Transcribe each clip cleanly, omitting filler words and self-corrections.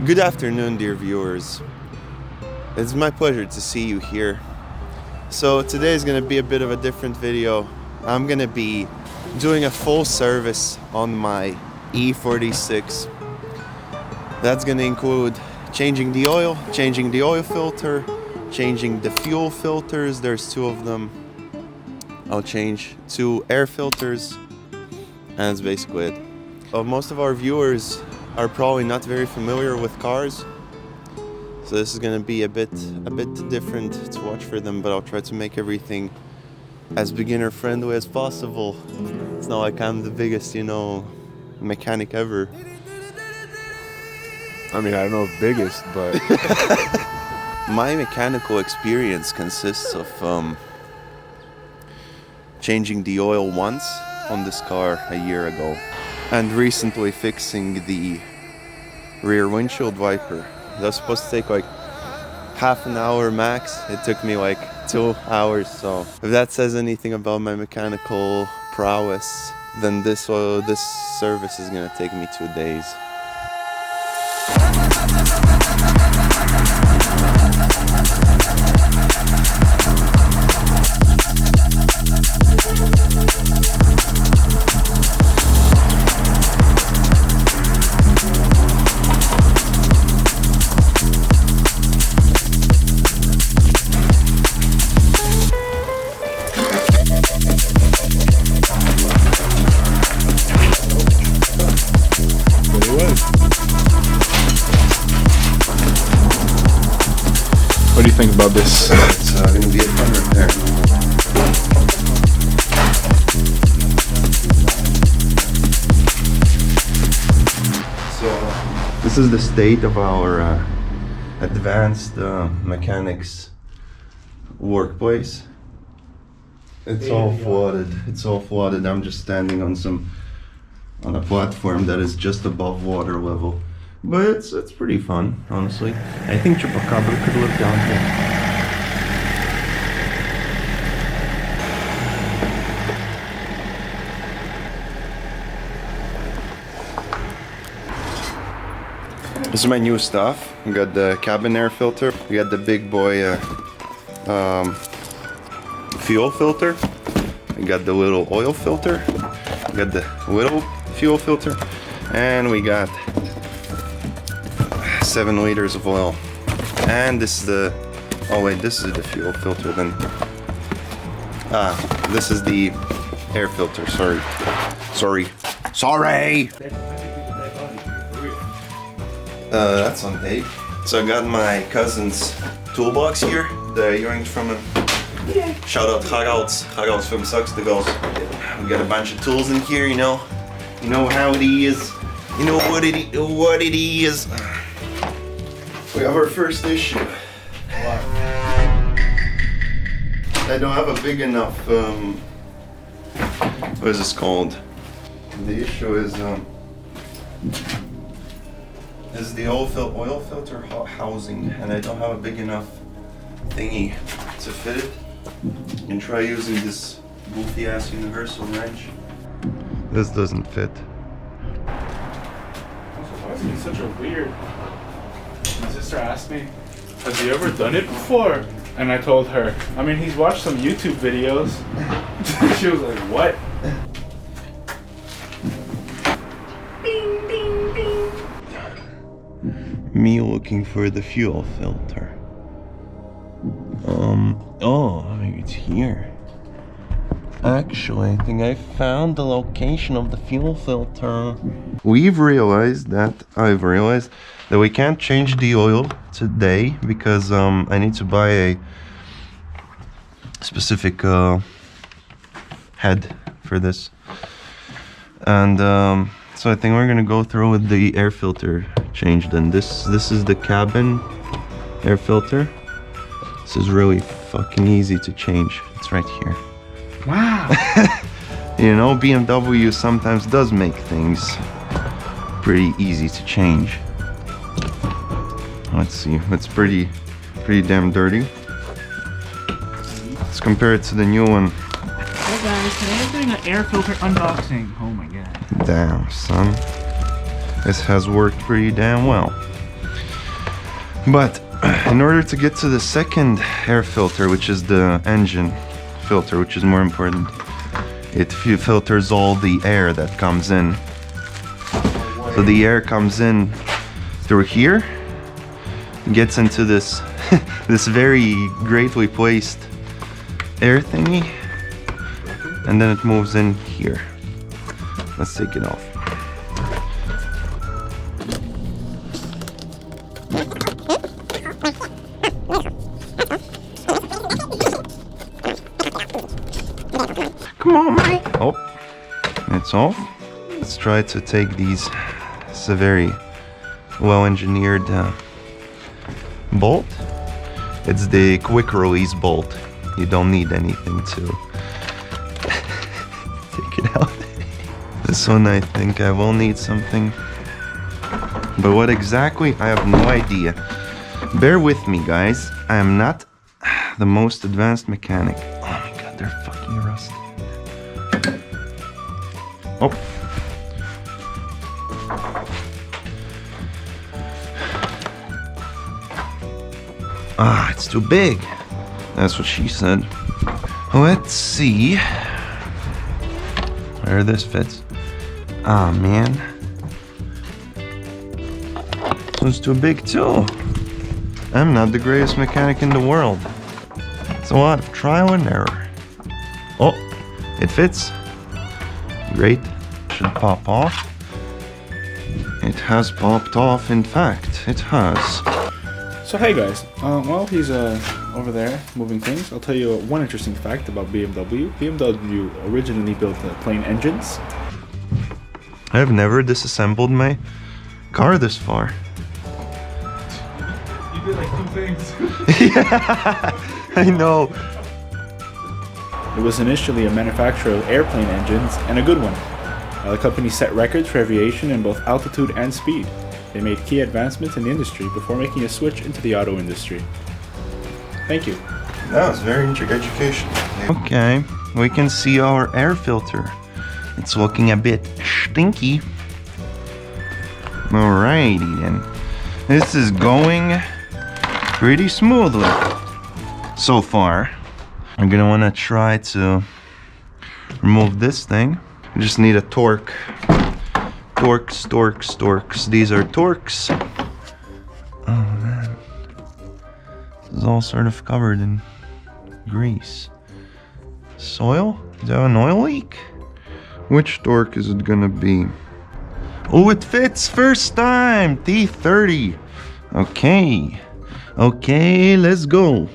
Good afternoon, dear viewers. It's my pleasure to see you here. So today is going to be a bit of a different video. I'm going to be doing a full service on my E46. That's going to include changing the oil filter, changing the fuel filters. There's two of them. I'll change 2 air filters, and that's basically it. Most of our viewers are probably not very familiar with cars, so this is going to be a bit different to watch for them, but I'll try to make everything as beginner friendly as possible. It's not like I'm the biggest, mechanic ever. I mean, I don't know if biggest, but My mechanical experience consists of changing the oil once on this car a year ago, and recently fixing the rear windshield wiper. That was supposed to take like half an hour max. It took me like 2 hours. So if that says anything about my mechanical prowess, then this service is gonna take me 2 days. what do you think about this? It's going to be a fun repair. So this is the state of our advanced mechanics workplace. It's all flooded. I'm just standing on a platform that is just above water level. But it's pretty fun, honestly. I think Chupacabra could live down here. This is my new stuff. We got the cabin air filter. We got the big boy fuel filter. We got the little oil filter. We got the little fuel filter. And we got 7 liters of oil, and this is the this is the fuel filter. Then this is the air filter. Sorry. That's on tape. So I got my cousin's toolbox here, the earrings from him. Shout out Haralds from Sucks the Ghost. We got a bunch of tools in here, you know how it is, you know what it is. We have our first issue. I don't have a big enough, what is this called? The issue is the oil filter housing, and I don't have a big enough thingy to fit it. You can try using this goofy ass universal wrench. This doesn't fit. Why is he such a weird? My sister asked me, "Have you ever done it before?" And I told her, I mean, he's watched some YouTube videos. She was like, "What?" Bing, bing, bing. Me looking for the fuel filter. Maybe it's here. Actually, I think I found the location of the fuel filter. I've realized that we can't change the oil today because I need to buy a specific head for this. And so I think we're gonna go through with the air filter change then. This is the cabin air filter. This is really fucking easy to change. It's right here. Wow. BMW sometimes does make things pretty easy to change. Let's see, it's pretty damn dirty. Let's compare it to the new one. Hey guys, today I'm doing an air filter unboxing. Oh my god. Damn, son. This has worked pretty damn well. But in order to get to the second air filter, which is the engine filter, which is more important, it filters all the air that comes in. So the air comes in through here, gets into this this very greatly placed air thingy, and then it moves in here. Let's take it off. Come on, mate. Oh, it's off. Let's try to take these. It's a very well-engineered bolt. It's the quick release bolt. You don't need anything to take it out. This one, I think I will need something. But what exactly, I have no idea. Bear with me, guys. I am not the most advanced mechanic. Oh my god, they're fucking rusty. Oh. Ah, it's too big. That's what she said. Let's see where this fits. Ah, man. This one's too big too. I'm not the greatest mechanic in the world. It's a lot of trial and error. Oh, it fits. Great. Should pop off. It has popped off, in fact. It has. So hey guys, while he's over there moving things, I'll tell you one interesting fact about BMW. BMW originally built plain engines. I've never disassembled my car this far. You did like 2 things. Yeah, I know. It was initially a manufacturer of airplane engines, and a good one. The company set records for aviation in both altitude and speed. They made key advancements in the industry before making a switch into the auto industry. Thank you. That was very educational. Okay, we can see our air filter. It's looking a bit stinky. Alrighty then. This is going pretty smoothly so far. I'm gonna wanna try to remove this thing. I just need a torque. Torques. These are torques. Oh man. This is all sort of covered in grease. Soil? Is that an oil leak? Which torque is it gonna be? Oh, it fits first time! T30. Okay. Okay, let's go.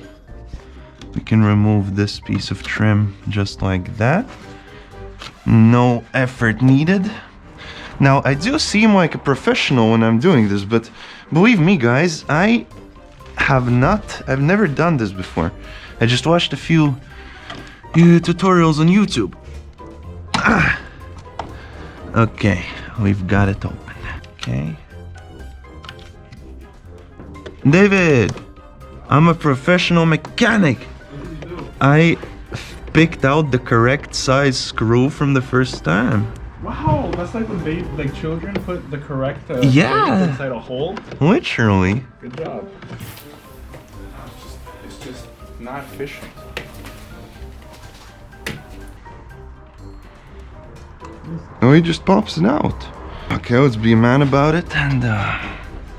We can remove this piece of trim just like that. No effort needed. Now, I do seem like a professional when I'm doing this, but believe me, guys, I've never done this before. I just watched a few tutorials on YouTube. Okay, we've got it open. Okay. David, I'm a professional mechanic. What did you do? I picked out the correct size screw from the first time. Wow, that's like when children put the correct Yeah. inside a hole. Literally. Good job. It's just not efficient. Oh, he just pops it out. Okay, let's be a man about it and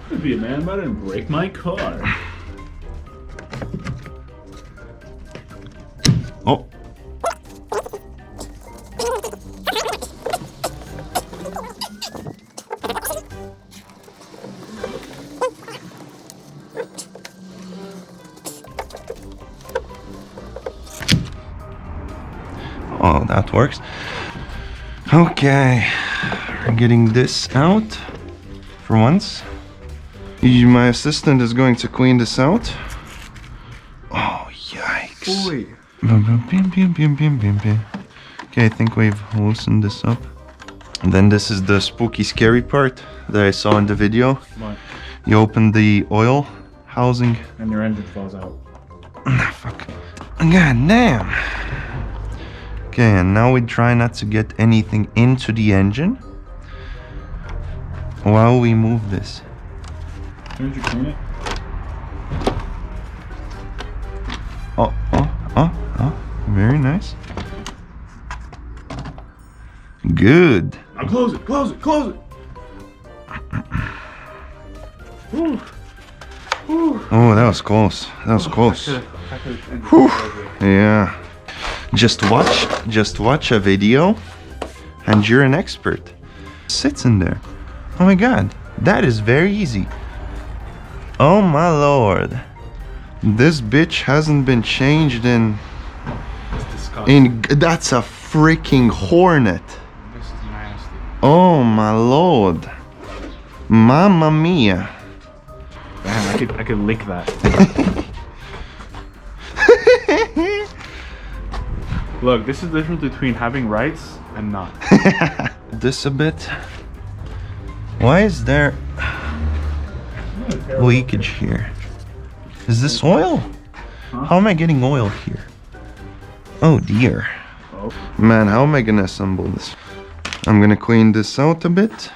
Could be a man about it and break my car. oh. Oh, that works. Okay, we're getting this out for once. My assistant is going to clean this out. Oh, yikes. Holy. Okay, I think we've loosened this up. And then this is the spooky, scary part that I saw in the video. What? You open the oil housing. And your engine falls out. Ah, fuck. God damn. Okay, and now we try not to get anything into the engine while we move this. Didn't you clean it? Very nice. Good. Now close it, close it, close it. Whew. Whew. Oh, that was close. That was close. Whew. Yeah. Just watch a video and you're an expert. Sits in there. Oh my god. That is very easy. Oh my lord. This bitch hasn't been changed in that's a freaking Hornet. This is nasty. Oh my lord. Mamma mia. Man, I could lick that. Look, this is the difference between having rights and not. This a bit. Why is there leakage here? Is this oil? Huh? How am I getting oil here? Oh dear. Oh. Man, how am I gonna assemble this? I'm gonna clean this out a bit.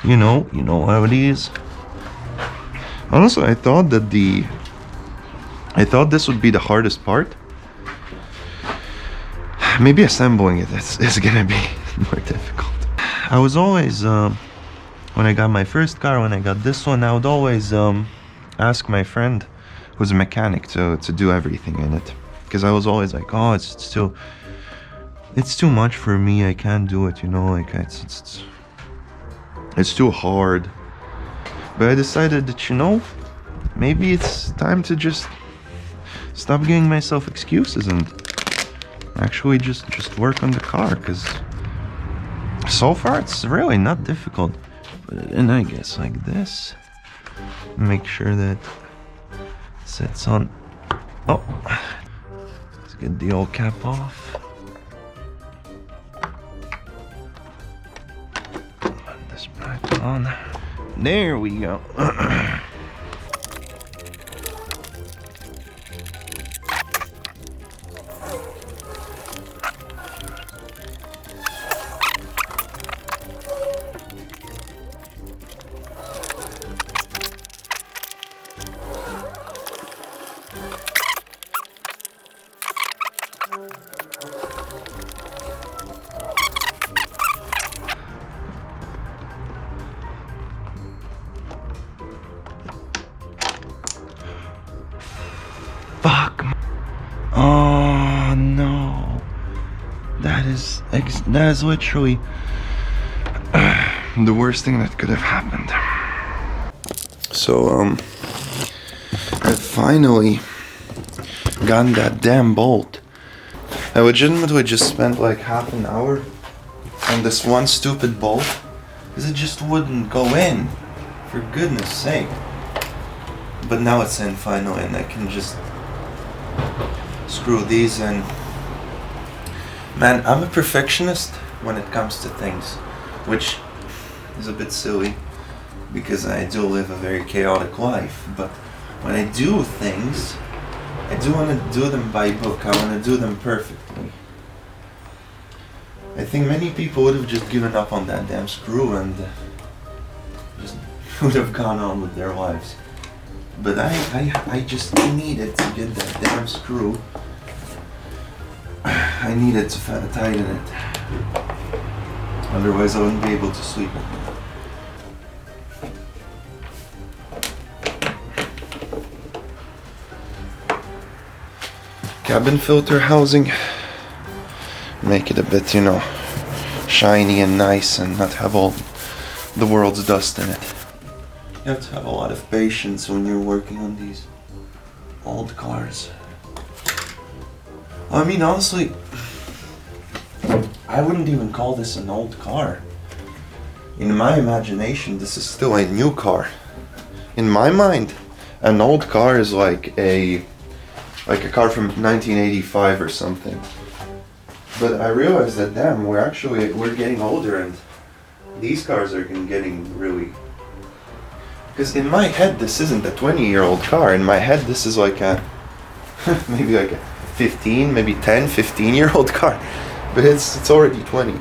You know how it is. Honestly, I thought this would be the hardest part. Maybe assembling it is gonna be more difficult. I was always, when I got my first car, when I got this one, I would always ask my friend, who's a mechanic, to do everything in it. Because I was always like, oh, it's too much for me, I can't do it, like it's too hard. But I decided that, maybe it's time to just stop giving myself excuses and actually just work on the car, because so far it's really not difficult. Put it in, I guess, like this. Make sure that it sits on. Oh, let's get the old cap off. Put this back on. There we go. Fuck. Oh no. That is literally the worst thing that could have happened. So I finally got that damn bolt. I legitimately just spent like half an hour on this one stupid bolt because it just wouldn't go in, for goodness sake. But now it's in finally, and I can just screw these in. Man, I'm a perfectionist when it comes to things, which is a bit silly because I do live a very chaotic life. But when I do things, I do want to do them by book. I want to do them perfectly. I think many people would have just given up on that damn screw and just would have gone on with their lives. But I just needed to get that damn screw. I needed to tighten it. Otherwise I wouldn't be able to sleep at night. Cabin filter housing. Make it a bit, shiny and nice and not have all the world's dust in it. You have to have a lot of patience when you're working on these old cars. I mean, honestly, I wouldn't even call this an old car. In my imagination, this is still a new car. In my mind, an old car is like a car from 1985 or something. But I realized that, damn, we're getting older, and these cars are getting really... Because in my head, this isn't a 20-year-old car. In my head, this is like a... maybe like a 15, maybe 10, 15-year-old car. But it's already 20.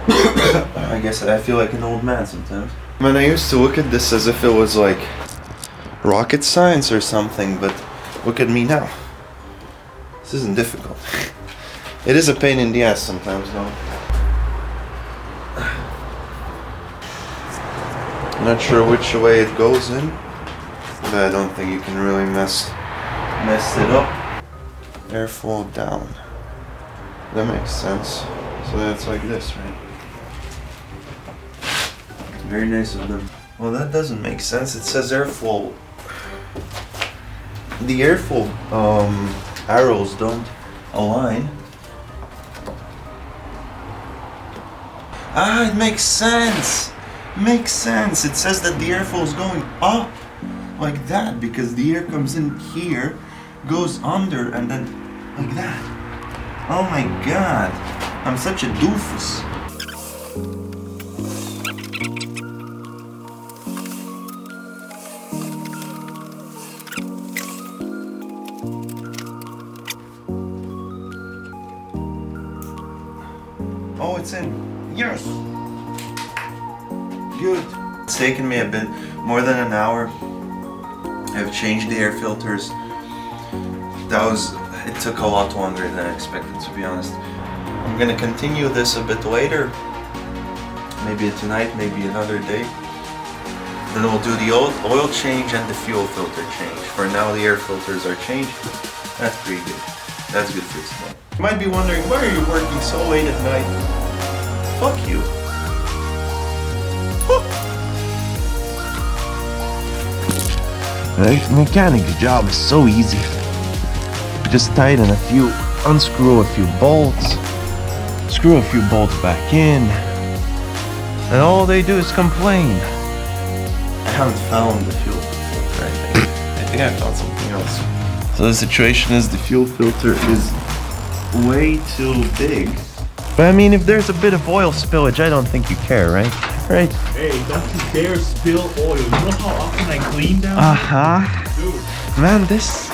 I guess I feel like an old man sometimes. Man, I used to look at this as if it was like rocket science or something, but look at me now. This isn't difficult. It is a pain in the ass sometimes, though. I'm not sure which way it goes in, but I don't think you can really mess it up. Airflow down. That makes sense. So that's like this, right? Very nice of them. Well, that doesn't make sense. It says airflow. The airflow arrows don't align. Ah, it makes sense. Makes sense. It says that the airflow is going up like that because the air comes in here, goes under, and then like that. Oh my god. I'm such a doofus. Oh, it's in. Yes! Good. It's taken me a bit more than an hour. I've changed the air filters. It took a lot longer than I expected, to be honest. I'm gonna continue this a bit later. Maybe tonight, maybe another day. Then we'll do the oil change and the fuel filter change. For now, the air filters are changed. That's pretty good. That's good for today. You might be wondering, why are you working so late at night? Fuck you. The mechanic's job is so easy. Just tighten unscrew a few bolts, screw a few bolts back in, and all they do is complain. I haven't found the fuel filter, I think I found something else. So the situation is the fuel filter is way too big. But I mean, if there's a bit of oil spillage, I don't think you care, right? Right? Hey, don't you dare spill oil. You know how often I clean down? Dude. Man, this...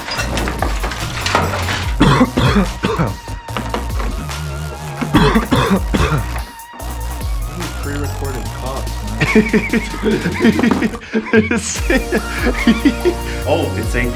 Pre-recorded cops, man. Oh, it's 18.